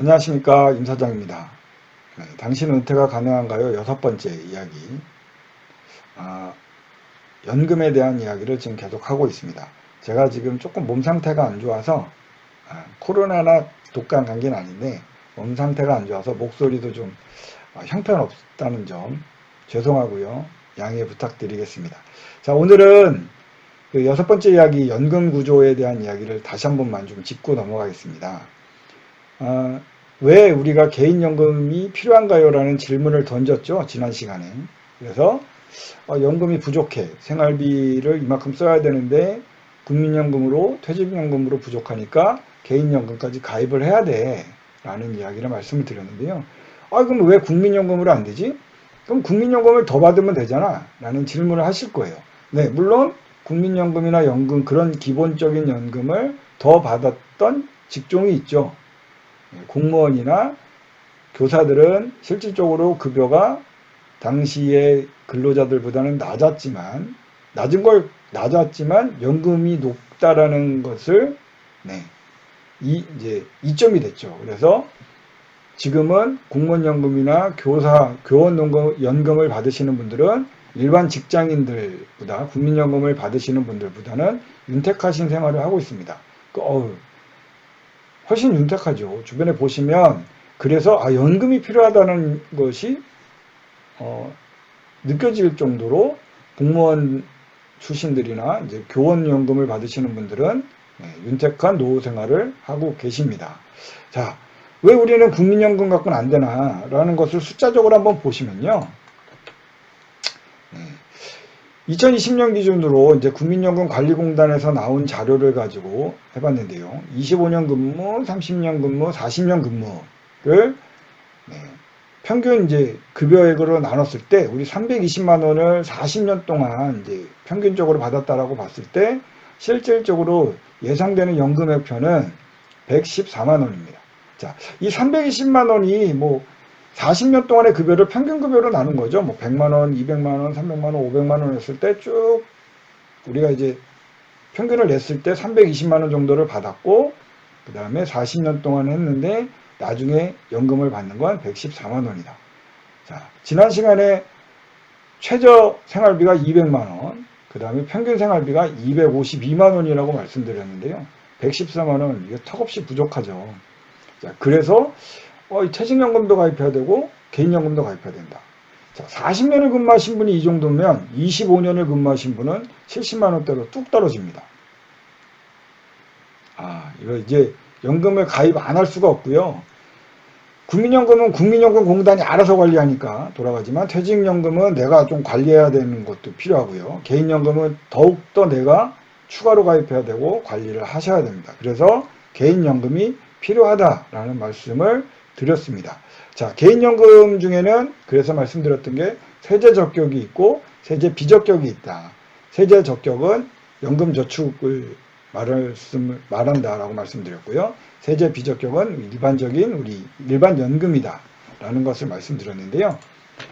안녕하십니까, 임 사장입니다. 네, 당신 은퇴가 가능한가요? 여섯 번째 이야기. 아, 연금에 대한 이야기를 지금 계속 하고 있습니다. 제가 지금 조금 몸 상태가 안 좋아서 코로나나 독감 감기는 아닌데 몸 상태가 안 좋아서 목소리도 좀 형편없다는 점 죄송하고요. 양해 부탁드리겠습니다. 자, 오늘은 그 여섯 번째 이야기 연금 구조에 대한 이야기를 다시 한 번만 좀 짚고 넘어가겠습니다. 아, 왜 우리가 개인연금이 필요한가요? 라는 질문을 던졌죠, 지난 시간에. 그래서 연금이 부족해. 생활비를 이만큼 써야 되는데 국민연금으로, 퇴직연금으로 부족하니까 개인연금까지 가입을 해야 돼. 라는 이야기를 말씀을 드렸는데요. 그럼 왜 국민연금으로 안 되지? 그럼 국민연금을 더 받으면 되잖아. 라는 질문을 하실 거예요. 네, 물론 국민연금이나 연금, 그런 기본적인 연금을 더 받았던 직종이 있죠. 공무원이나 교사들은 실질적으로 급여가 당시의 근로자들보다는 낮았지만 연금이 높다라는 것을 이제 이점이 됐죠. 그래서 지금은 공무원연금이나 교원연금을 받으시는 분들은 일반 직장인들보다 국민연금을 받으시는 분들보다는 윤택하신 생활을 하고 있습니다. 훨씬 윤택하죠. 주변에 보시면 그래서 연금이 필요하다는 것이 느껴질 정도로 공무원 출신들이나 이제 교원연금을 받으시는 분들은 윤택한 노후 생활을 하고 계십니다. 자, 왜 우리는 국민연금 갖고는 안 되나 라는 것을 숫자적으로 한번 보시면요. 2020년 기준으로 이제 국민연금관리공단에서 나온 자료를 가지고 해봤는데요. 25년 근무, 30년 근무, 40년 근무를 평균 이제 급여액으로 나눴을 때 우리 320만 원을 40년 동안 이제 평균적으로 받았다라고 봤을 때 실질적으로 예상되는 연금액표는 114만 원입니다. 자, 이 320만 원이 뭐 40년 동안의 급여를 평균 급여로 나눈 거죠. 뭐 100만 원, 200만 원, 300만 원, 500만 원 했을 때 쭉 우리가 이제 평균을 냈을 때 320만 원 정도를 받았고 그 다음에 40년 동안 했는데 나중에 연금을 받는 건 114만 원이다. 자, 지난 시간에 최저 생활비가 200만 원, 그 다음에 평균 생활비가 252만 원이라고 말씀드렸는데요. 114만 원, 이게 턱없이 부족하죠. 자, 그래서 퇴직연금도 가입해야 되고 개인연금도 가입해야 된다. 자, 40년을 근무하신 분이 이 정도면 25년을 근무하신 분은 70만 원대로 뚝 떨어집니다. 이거 이제 연금을 가입 안 할 수가 없고요. 국민연금은 국민연금공단이 알아서 관리하니까 돌아가지만 퇴직연금은 내가 좀 관리해야 되는 것도 필요하고요. 개인연금은 더욱더 내가 추가로 가입해야 되고 관리를 하셔야 됩니다. 그래서 개인연금이 필요하다라는 말씀을 드렸습니다. 자, 개인연금 중에는 그래서 말씀드렸던 게 세제 적격이 있고 세제 비적격이 있다. 세제 적격은 연금 저축을 말한다라고 말씀드렸고요. 세제 비적격은 일반적인 우리 일반 연금이다 라는 것을 말씀드렸는데요.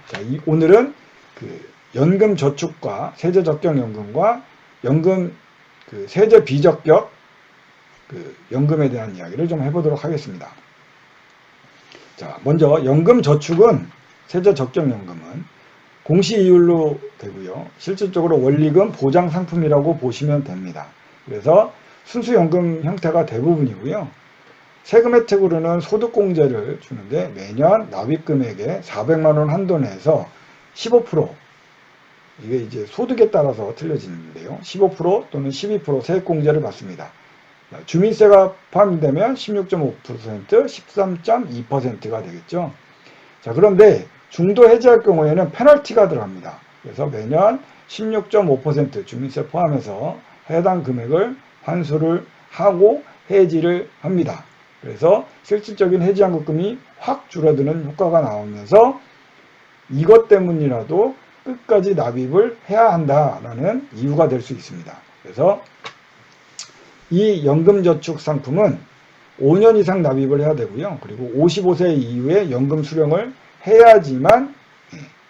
자, 오늘은 그 연금 저축과 세제 적격 연금과 연금 세제 비적격 연금에 대한 이야기를 좀 해보도록 하겠습니다. 자, 먼저 연금 저축은 세제 적격 연금은 공시이율로 되고요. 실질적으로 원리금 보장 상품이라고 보시면 됩니다. 그래서 순수연금 형태가 대부분이고요. 세금 혜택으로는 소득공제를 주는데 매년 납입금액의 400만 원 한도 내에서 15% 이게 이제 소득에 따라서 틀려지는데요. 15% 또는 12% 세액공제를 받습니다. 주민세가 포함되면 16.5%, 13.2%가 되겠죠. 자, 그런데 중도 해지할 경우에는 페널티가 들어갑니다. 그래서 매년 16.5% 주민세 포함해서 해당 금액을 환수를 하고 해지를 합니다. 그래서 실질적인 해지환급금이 확 줄어드는 효과가 나오면서 이것 때문이라도 끝까지 납입을 해야 한다라는 이유가 될 수 있습니다. 그래서 이 연금저축 상품은 5년 이상 납입을 해야 되고요. 그리고 55세 이후에 연금 수령을 해야지만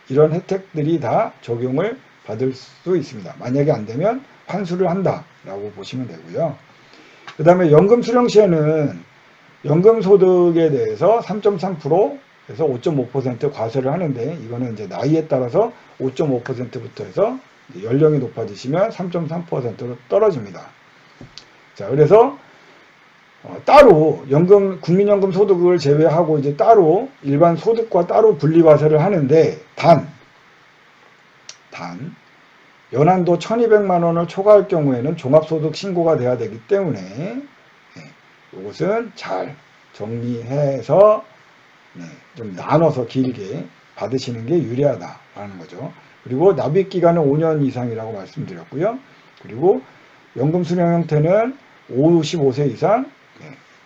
이런 혜택들이 다 적용을 받을 수 있습니다. 만약에 안 되면 환수를 한다라고 보시면 되고요. 그 다음에 연금 수령 시에는 연금소득에 대해서 3.3%에서 5.5% 과세를 하는데, 이거는 이제 나이에 따라서 5.5%부터 해서 연령이 높아지시면 3.3%로 떨어집니다. 자, 그래서 따로 국민연금 소득을 제외하고 이제 따로 일반 소득과 따로 분리과세를 하는데, 단 연한도 1200만 원을 초과할 경우에는 종합소득 신고가 돼야 되기 때문에 이것은 잘 정리해서 좀 나눠서 길게 받으시는 게 유리하다라는 거죠. 그리고 납입기간은 5년 이상이라고 말씀드렸고요. 그리고 연금 수령 형태는 55세 이상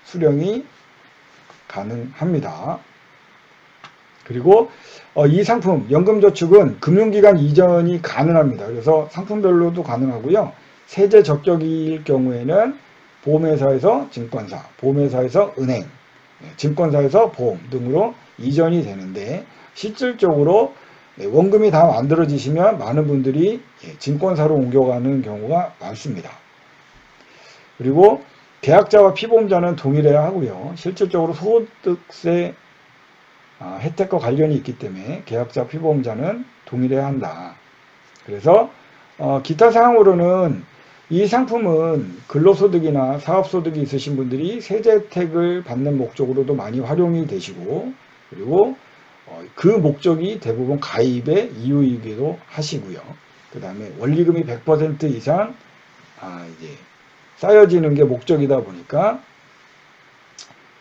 수령이 가능합니다. 그리고 이 상품 연금저축은 금융기간 이전이 가능합니다. 그래서 상품별로도 가능하고요. 세제 적격일 경우에는 보험회사에서 증권사, 보험회사에서 은행, 증권사에서 보험 등으로 이전이 되는데, 실질적으로 원금이 다 만들어지시면 많은 분들이 증권사로 옮겨가는 경우가 많습니다. 그리고 계약자와 피보험자는 동일해야 하고요. 실질적으로 소득세 혜택과 관련이 있기 때문에 계약자 피보험자는 동일해야 한다. 그래서 기타 사항으로는 이 상품은 근로소득이나 사업소득이 있으신 분들이 세제 혜택을 받는 목적으로도 많이 활용이 되시고, 그리고 그 목적이 대부분 가입의 이유이기도 하시고요. 그 다음에 원리금이 100% 이상 이제 쌓여지는 게 목적이다 보니까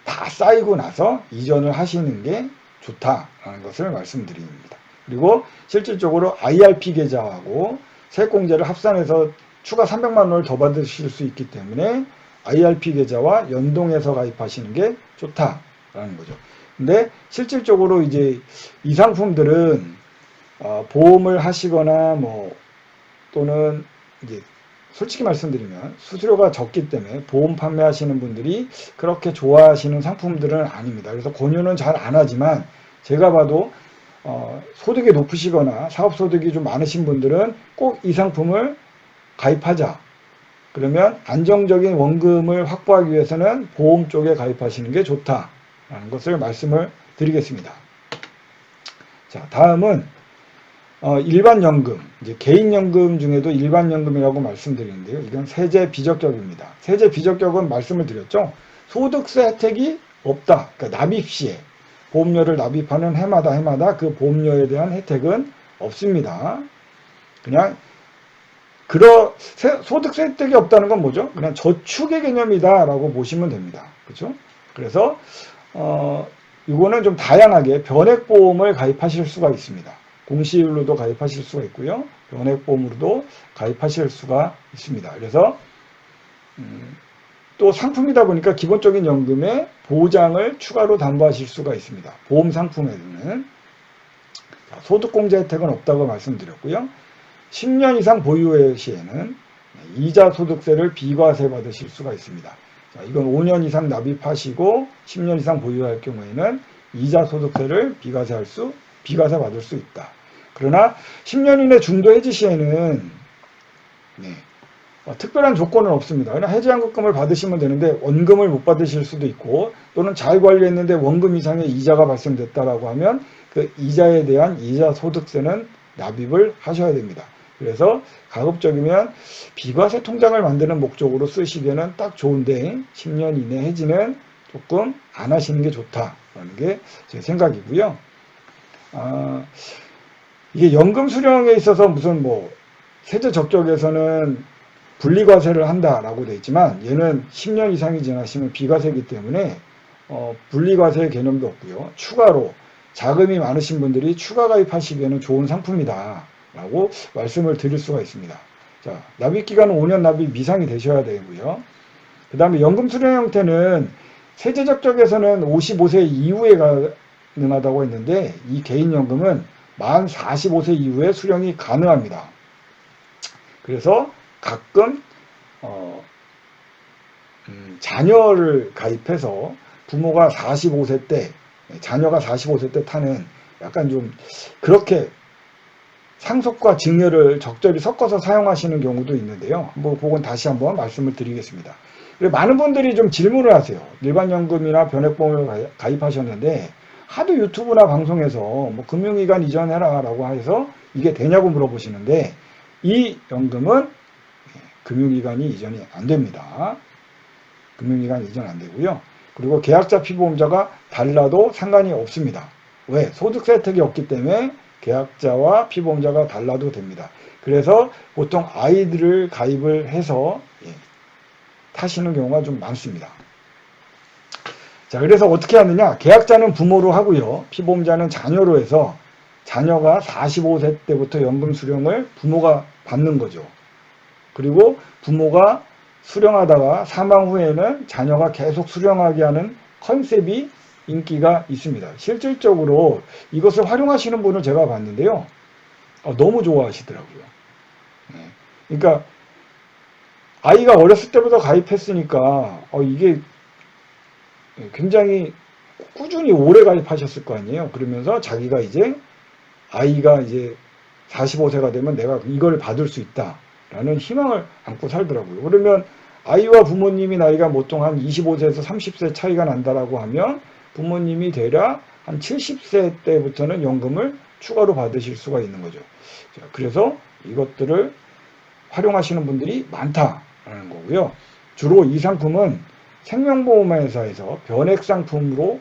다 쌓이고 나서 이전을 하시는 게 좋다라는 것을 말씀드립니다. 그리고 실질적으로 IRP 계좌하고 세액공제를 합산해서 추가 300만 원을 더 받으실 수 있기 때문에 IRP 계좌와 연동해서 가입하시는 게 좋다라는 거죠. 근데 실질적으로 이제 이 상품들은 보험을 하시거나 또는 이제 솔직히 말씀드리면 수수료가 적기 때문에 보험 판매하시는 분들이 그렇게 좋아하시는 상품들은 아닙니다. 그래서 권유는 잘 안 하지만, 제가 봐도 소득이 높으시거나 사업소득이 좀 많으신 분들은 꼭 이 상품을 가입하자. 그러면 안정적인 원금을 확보하기 위해서는 보험 쪽에 가입하시는 게 좋다라는 것을 말씀을 드리겠습니다. 자, 다음은 일반연금, 이제 개인연금 중에도 일반연금이라고 말씀드리는데요. 이건 세제 비적격입니다. 세제 비적격은 말씀을 드렸죠. 소득세 혜택이 없다. 그러니까 납입 시에 보험료를 납입하는 해마다 그 보험료에 대한 혜택은 없습니다. 그냥 소득세 혜택이 없다는 건 뭐죠? 그냥 저축의 개념이다라고 보시면 됩니다. 그렇죠? 그래서 이거는 좀 다양하게 변액보험을 가입하실 수가 있습니다. 공시율로도 가입하실 수가 있고요. 변액보험으로도 가입하실 수가 있습니다. 그래서 또 상품이다 보니까 기본적인 연금의 보장을 추가로 담보하실 수가 있습니다. 보험 상품에는 소득공제 혜택은 없다고 말씀드렸고요. 10년 이상 보유 시에는 이자 소득세를 비과세 받으실 수가 있습니다. 자, 이건 5년 이상 납입하시고 10년 이상 보유할 경우에는 이자 소득세를 비과세 받을 수 있다. 그러나 10년 이내 중도 해지 시에는 특별한 조건은 없습니다. 그냥 해지환급금을 받으시면 되는데 원금을 못 받으실 수도 있고, 또는 잘 관리했는데 원금 이상의 이자가 발생됐다라고 하면 그 이자에 대한 이자 소득세는 납입을 하셔야 됩니다. 그래서 가급적이면 비과세 통장을 만드는 목적으로 쓰시기에는 딱 좋은데 10년 이내 해지는 조금 안 하시는 게 좋다라는 게 제 생각이고요. 이게 연금 수령에 있어서 무슨 세제 적격에서는 분리과세를 한다라고 되어 있지만, 얘는 10년 이상이 지나시면 비과세이기 때문에 분리과세 개념도 없고요. 추가로 자금이 많으신 분들이 추가 가입하시기에는 좋은 상품이다 라고 말씀을 드릴 수가 있습니다. 자, 납입기간은 5년 납입 이상이 되셔야 되고요. 그 다음에 연금 수령 형태는 세제 적격에서는 55세 이후에 가능하다고 했는데, 이 개인연금은 만 45세 이후에 수령이 가능합니다. 그래서 가끔 자녀를 가입해서 부모가 45세 때, 자녀가 45세 때 타는 약간 좀 그렇게 상속과 증여를 적절히 섞어서 사용하시는 경우도 있는데요. 그건 다시 한번 말씀을 드리겠습니다. 그리고 많은 분들이 좀 질문을 하세요. 일반연금이나 변액보험을 가입하셨는데 하도 유튜브나 방송에서 뭐 금융기관 이전해라 라고 해서 이게 되냐고 물어보시는데, 이 연금은 금융기관이 이전이 안 됩니다. 금융기관 이전 안 되고요. 그리고 계약자 피보험자가 달라도 상관이 없습니다. 왜? 소득세 혜택이 없기 때문에 계약자와 피보험자가 달라도 됩니다. 그래서 보통 아이들을 가입을 해서 타시는 경우가 좀 많습니다. 자, 그래서 어떻게 하느냐? 계약자는 부모로 하고요. 피보험자는 자녀로 해서 자녀가 45세 때부터 연금 수령을 부모가 받는 거죠. 그리고 부모가 수령하다가 사망 후에는 자녀가 계속 수령하게 하는 컨셉이 인기가 있습니다. 실질적으로 이것을 활용하시는 분을 제가 봤는데요. 너무 좋아하시더라고요. 그러니까 아이가 어렸을 때부터 가입했으니까 이게 굉장히 꾸준히 오래 가입하셨을 거 아니에요. 그러면서 자기가 이제 아이가 이제 45세가 되면 내가 이걸 받을 수 있다라는 희망을 안고 살더라고요. 그러면 아이와 부모님이 나이가 보통 한 25세에서 30세 차이가 난다라고 하면 부모님이 대략 한 70세 때부터는 연금을 추가로 받으실 수가 있는 거죠. 그래서 이것들을 활용하시는 분들이 많다라는 거고요. 주로 이 상품은 생명보험회사에서 변액상품으로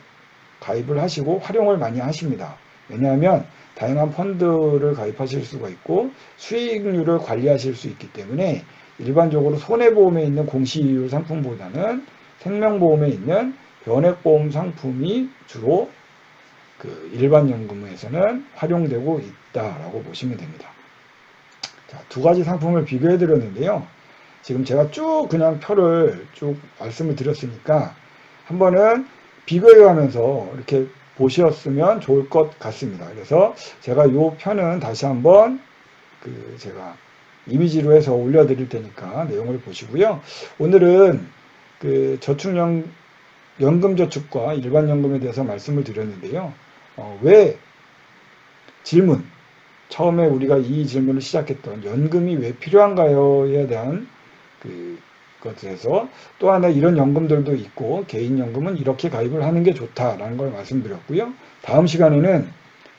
가입을 하시고 활용을 많이 하십니다. 왜냐하면 다양한 펀드를 가입하실 수가 있고 수익률을 관리하실 수 있기 때문에 일반적으로 손해보험에 있는 공시이율 상품보다는 생명보험에 있는 변액보험 상품이 주로 그 일반연금에서는 활용되고 있다라고 보시면 됩니다. 자, 두 가지 상품을 비교해 드렸는데요. 지금 제가 쭉 그냥 표를 쭉 말씀을 드렸으니까 한번은 비교해 가면서 이렇게 보셨으면 좋을 것 같습니다. 그래서 제가 이 편은 다시 한번 제가 이미지로 해서 올려드릴 테니까 내용을 보시고요. 오늘은 연금저축과 일반연금에 대해서 말씀을 드렸는데요. 왜 질문, 처음에 우리가 이 질문을 시작했던 연금이 왜 필요한가요에 대한 것에서 또 하나 이런 연금들도 있고 개인연금은 이렇게 가입을 하는 게 좋다라는 걸 말씀드렸고요. 다음 시간에는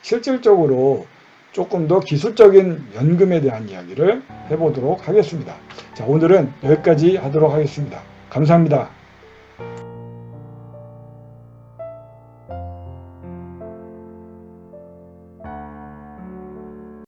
실질적으로 조금 더 기술적인 연금에 대한 이야기를 해보도록 하겠습니다. 자, 오늘은 여기까지 하도록 하겠습니다. 감사합니다.